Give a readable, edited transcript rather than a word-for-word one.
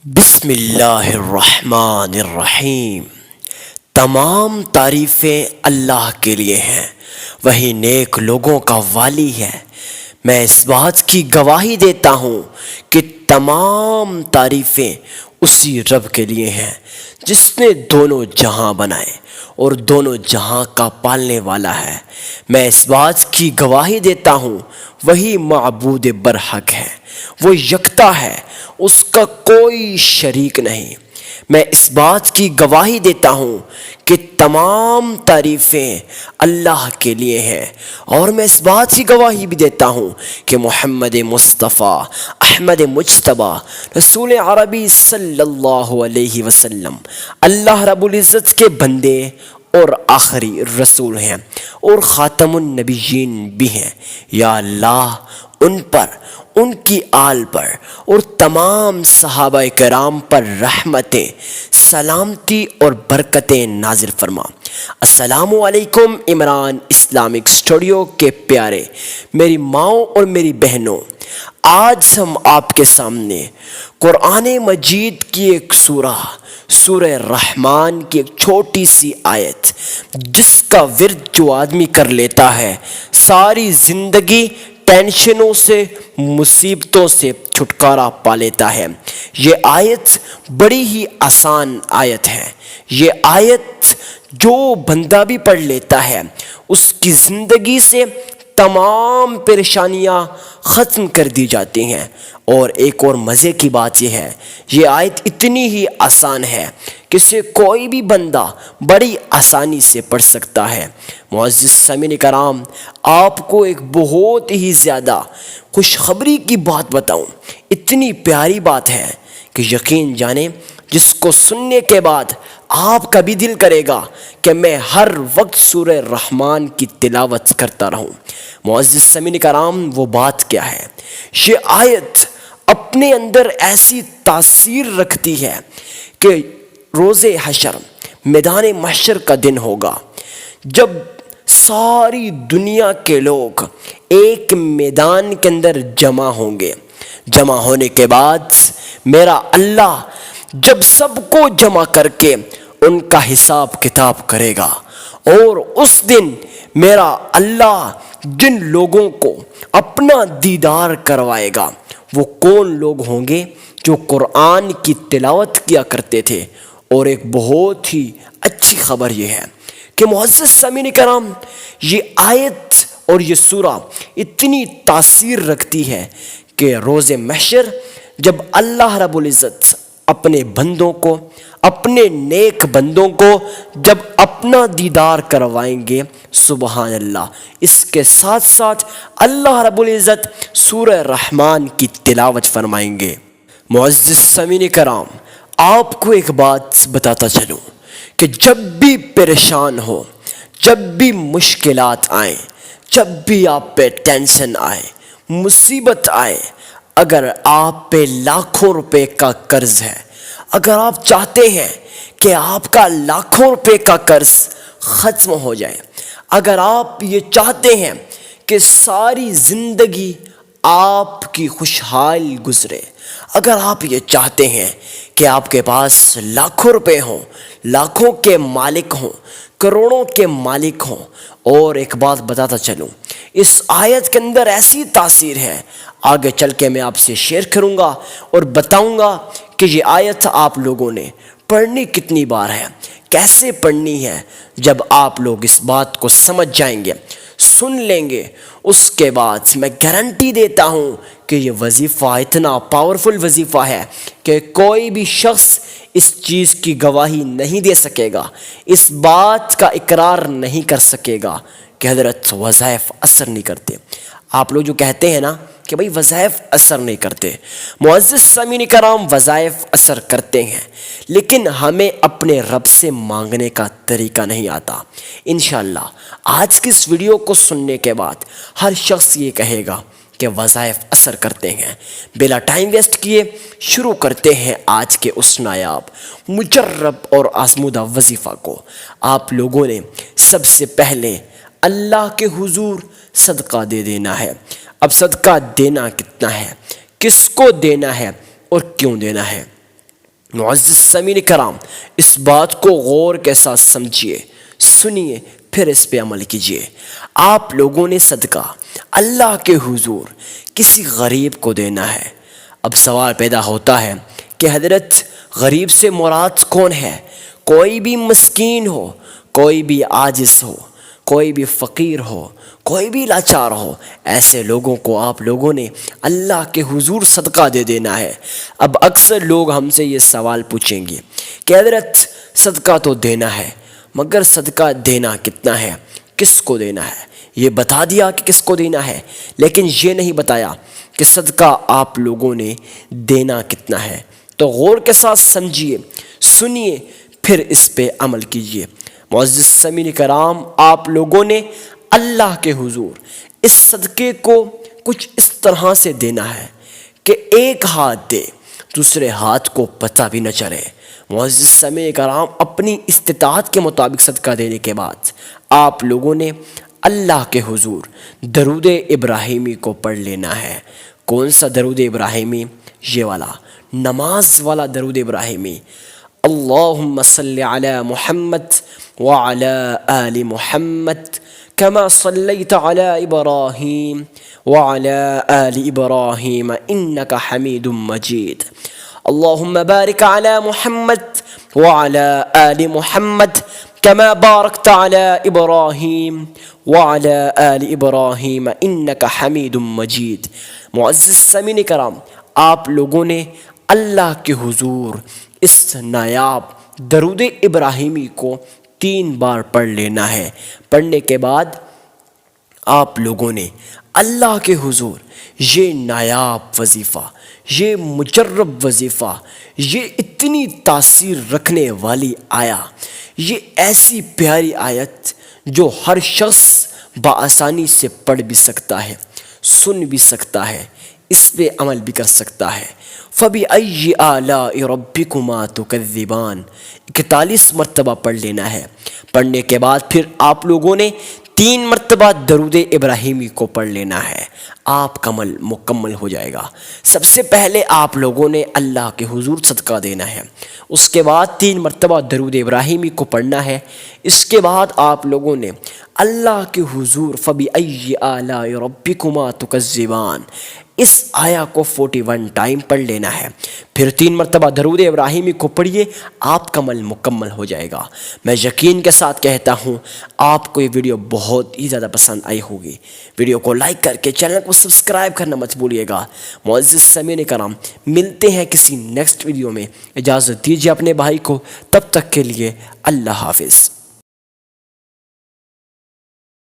بسم اللہ الرحمن الرحیم۔ تمام تعریفیں اللہ کے لیے ہیں، وہی نیک لوگوں کا والی ہے۔ میں اس بات کی گواہی دیتا ہوں کہ تمام تعریفیں اسی رب کے لیے ہیں جس نے دونوں جہاں بنائے اور دونوں جہاں کا پالنے والا ہے۔ میں اس بات کی گواہی دیتا ہوں وہی معبود برحق ہے، وہ یکتا ہے، اس کا کوئی شریک نہیں۔ میں اس بات کی گواہی دیتا ہوں کہ تمام تعریفیں اللہ کے لیے ہیں، اور میں اس بات کی گواہی بھی دیتا ہوں کہ محمد مصطفیٰ احمد مجتبیٰ رسول عربی صلی اللہ علیہ وسلم اللہ رب العزت کے بندے اور آخری رسول ہیں اور خاتم النبیین بھی ہیں۔ یا اللہ ان پر، ان کی آل پر اور تمام صحابہ کرام پر رحمتیں، سلامتی اور برکتیں نازل فرما۔ السلام علیکم عمران اسلامک اسٹوڈیو کے پیارے میری ماؤں اور میری بہنوں، آج ہم آپ کے سامنے قرآن مجید کی ایک سورہ رحمان کی ایک چھوٹی سی آیت، جس کا ورد جو آدمی کر لیتا ہے ساری زندگی ٹینشنوں سے، مصیبتوں سے چھٹکارا پا لیتا ہے۔ یہ آیت بڑی ہی آسان آیت ہے۔ یہ آیت جو بندہ بھی پڑھ لیتا ہے اس کی زندگی سے تمام پریشانیاں ختم کر دی جاتی ہیں۔ اور ایک اور مزے کی بات یہ ہے، یہ آیت اتنی ہی آسان ہے کہ اسے کوئی بھی بندہ بڑی آسانی سے پڑھ سکتا ہے۔ معزز سامعین کرام، آپ کو ایک بہت ہی زیادہ خوشخبری کی بات بتاؤں، اتنی پیاری بات ہے کہ یقین جانیں جس کو سننے کے بعد آپ کا بھی دل کرے گا کہ میں ہر وقت سورہ رحمان کی تلاوت کرتا رہوں۔ معزز سامعین کرام، وہ بات کیا ہے؟ یہ آیت اپنے اندر ایسی تاثیر رکھتی ہے کہ روز حشر، میدان محشر کا دن ہوگا، جب ساری دنیا کے لوگ ایک میدان کے اندر جمع ہوں گے۔ جمع ہونے کے بعد میرا اللہ جب سب کو جمع کر کے ان کا حساب کتاب کرے گا، اور اس دن میرا اللہ جن لوگوں کو اپنا دیدار کروائے گا وہ کون لوگ ہوں گے؟ جو قرآن کی تلاوت کیا کرتے تھے۔ اور ایک بہت ہی اچھی خبر یہ ہے کہ معزز سامعین کرام، یہ آیت اور یہ سورہ اتنی تاثیر رکھتی ہے کہ روز محشر جب اللہ رب العزت اپنے بندوں کو، اپنے نیک بندوں کو جب اپنا دیدار کروائیں گے، سبحان اللہ، اس کے ساتھ ساتھ اللہ رب العزت سورہ رحمان کی تلاوت فرمائیں گے۔ معزز سامعین کرام، آپ کو ایک بات بتاتا چلوں کہ جب بھی پریشان ہو، جب بھی مشکلات آئیں، جب بھی آپ پہ ٹینشن آئے، مصیبت آئے، اگر آپ پہ لاکھوں روپے کا قرض ہے، اگر آپ چاہتے ہیں کہ آپ کا لاکھوں روپے کا قرض ختم ہو جائے، اگر آپ یہ چاہتے ہیں کہ ساری زندگی آپ کی خوشحال گزرے، اگر آپ یہ چاہتے ہیں کہ آپ کے پاس لاکھوں روپے ہوں، لاکھوں کے مالک ہوں، کروڑوں کے مالک ہوں، اور ایک بات بتاتا چلوں، اس آیت کے اندر ایسی تاثیر ہے، آگے چل کے میں آپ سے شیئر کروں گا اور بتاؤں گا کہ یہ آیت آپ لوگوں نے پڑھنی کتنی بار ہے، کیسے پڑھنی ہے۔ جب آپ لوگ اس بات کو سمجھ جائیں گے، سن لیں گے، اس کے بعد میں گارنٹی دیتا ہوں کہ یہ وظیفہ اتنا پاورفل وظیفہ ہے کہ کوئی بھی شخص اس چیز کی گواہی نہیں دے سکے گا، اس بات کا اقرار نہیں کر سکے گا کہ حضرت وظائف اثر نہیں کرتے۔ آپ لوگ جو کہتے ہیں نا کہ بھئی وظائف اثر نہیں کرتے، معزز سامعین کرام، وظائف اثر کرتے ہیں، لیکن ہمیں اپنے رب سے مانگنے کا طریقہ نہیں آتا۔ انشاءاللہ آج کی اس ویڈیو کو سننے کے بعد ہر شخص یہ کہے گا کہ وظائف اثر کرتے ہیں۔ بلا ٹائم ویسٹ کیے شروع کرتے ہیں آج کے اس نایاب، مجرب اور آزمودہ وظیفہ کو۔ آپ لوگوں نے سب سے پہلے اللہ کے حضور صدقہ دے دینا ہے۔ اب صدقہ دینا کتنا ہے، کس کو دینا ہے اور کیوں دینا ہے؟ معزز سامعین کرام، اس بات کو غور کے ساتھ سمجھیے، سنیے، پھر اس پہ عمل کیجیے۔ آپ لوگوں نے صدقہ اللہ کے حضور کسی غریب کو دینا ہے۔ اب سوال پیدا ہوتا ہے کہ حضرت غریب سے مراد کون ہے؟ کوئی بھی مسکین ہو، کوئی بھی عاجز ہو، کوئی بھی فقیر ہو، کوئی بھی لاچار ہو، ایسے لوگوں کو آپ لوگوں نے اللہ کے حضور صدقہ دے دینا ہے۔ اب اکثر لوگ ہم سے یہ سوال پوچھیں گے کہ حضرت صدقہ تو دینا ہے، مگر صدقہ دینا کتنا ہے، کس کو دینا ہے؟ یہ بتا دیا کہ کس کو دینا ہے، لیکن یہ نہیں بتایا کہ صدقہ آپ لوگوں نے دینا کتنا ہے۔ تو غور کے ساتھ سمجھیے، سنیے، پھر اس پہ عمل کیجیے۔ معزز سامعین کرام، آپ لوگوں نے اللہ کے حضور اس صدقے کو کچھ اس طرح سے دینا ہے کہ ایک ہاتھ دے، دوسرے ہاتھ کو پتہ بھی نہ چلے۔ معزز سامعین کرام، اپنی استطاعت کے مطابق صدقہ دینے کے بعد آپ لوگوں نے اللہ کے حضور درود ابراہیمی کو پڑھ لینا ہے۔ کون سا درود ابراہیمی؟ یہ والا، نماز والا درود ابراہیمی۔ اللہم صلی علی محمد وعلی آل محمد كما صليت على إبراهيم وعلى آل إبراهيم إنك حميد مجيد اللهم بارك على محمد وعلى آل محمد كما باركت على إبراهيم وعلى آل إبراهيم إنك حميد مجيد۔ معزز سامعین کرام، آپ لوگوں نے اللہ کے حضور اس نایاب درود ابراہیمی کو 3 بار پڑھ لینا ہے۔ پڑھنے کے بعد آپ لوگوں نے اللہ کے حضور یہ نایاب وظیفہ، یہ مجرب وظیفہ، یہ اتنی تاثیر رکھنے والی یہ ایسی پیاری آیت جو ہر شخص بآسانی سے پڑھ بھی سکتا ہے، سن بھی سکتا ہے، اس پہ عمل بھی کر سکتا ہے۔ فَبِأَيِّ آلَاءِ رَبِّكُمَا تُكَذِّبَانِ 41 مرتبہ پڑھ لینا ہے۔ پڑھنے کے بعد پھر آپ لوگوں نے 3 مرتبہ درود ابراہیمی کو پڑھ لینا ہے، آپ کا عمل مکمل ہو جائے گا۔ سب سے پہلے آپ لوگوں نے اللہ کے حضور صدقہ دینا ہے، اس کے بعد 3 مرتبہ درود ابراہیمی کو پڑھنا ہے، اس کے بعد آپ لوگوں نے اللہ کے حضور فَبِأَيِّ آلَاءِ رَبِّكُمَا تُكَذِّبَانِ اس آیا کو 41 ٹائم پڑھ لینا ہے۔ پھر 3 مرتبہ درود ابراہیمی کو پڑھیے، آپ کا عمل مکمل ہو جائے گا۔ میں یقین کے ساتھ کہتا ہوں آپ کو یہ ویڈیو بہت ہی زیادہ پسند آئی ہوگی۔ ویڈیو کو لائک کر کے چینل کو سبسکرائب کرنا مت بھولیے گا۔ معزز سامعین کرام، ملتے ہیں کسی نیکسٹ ویڈیو میں۔ اجازت دیجیے اپنے بھائی کو، تب تک کے لیے اللہ حافظ۔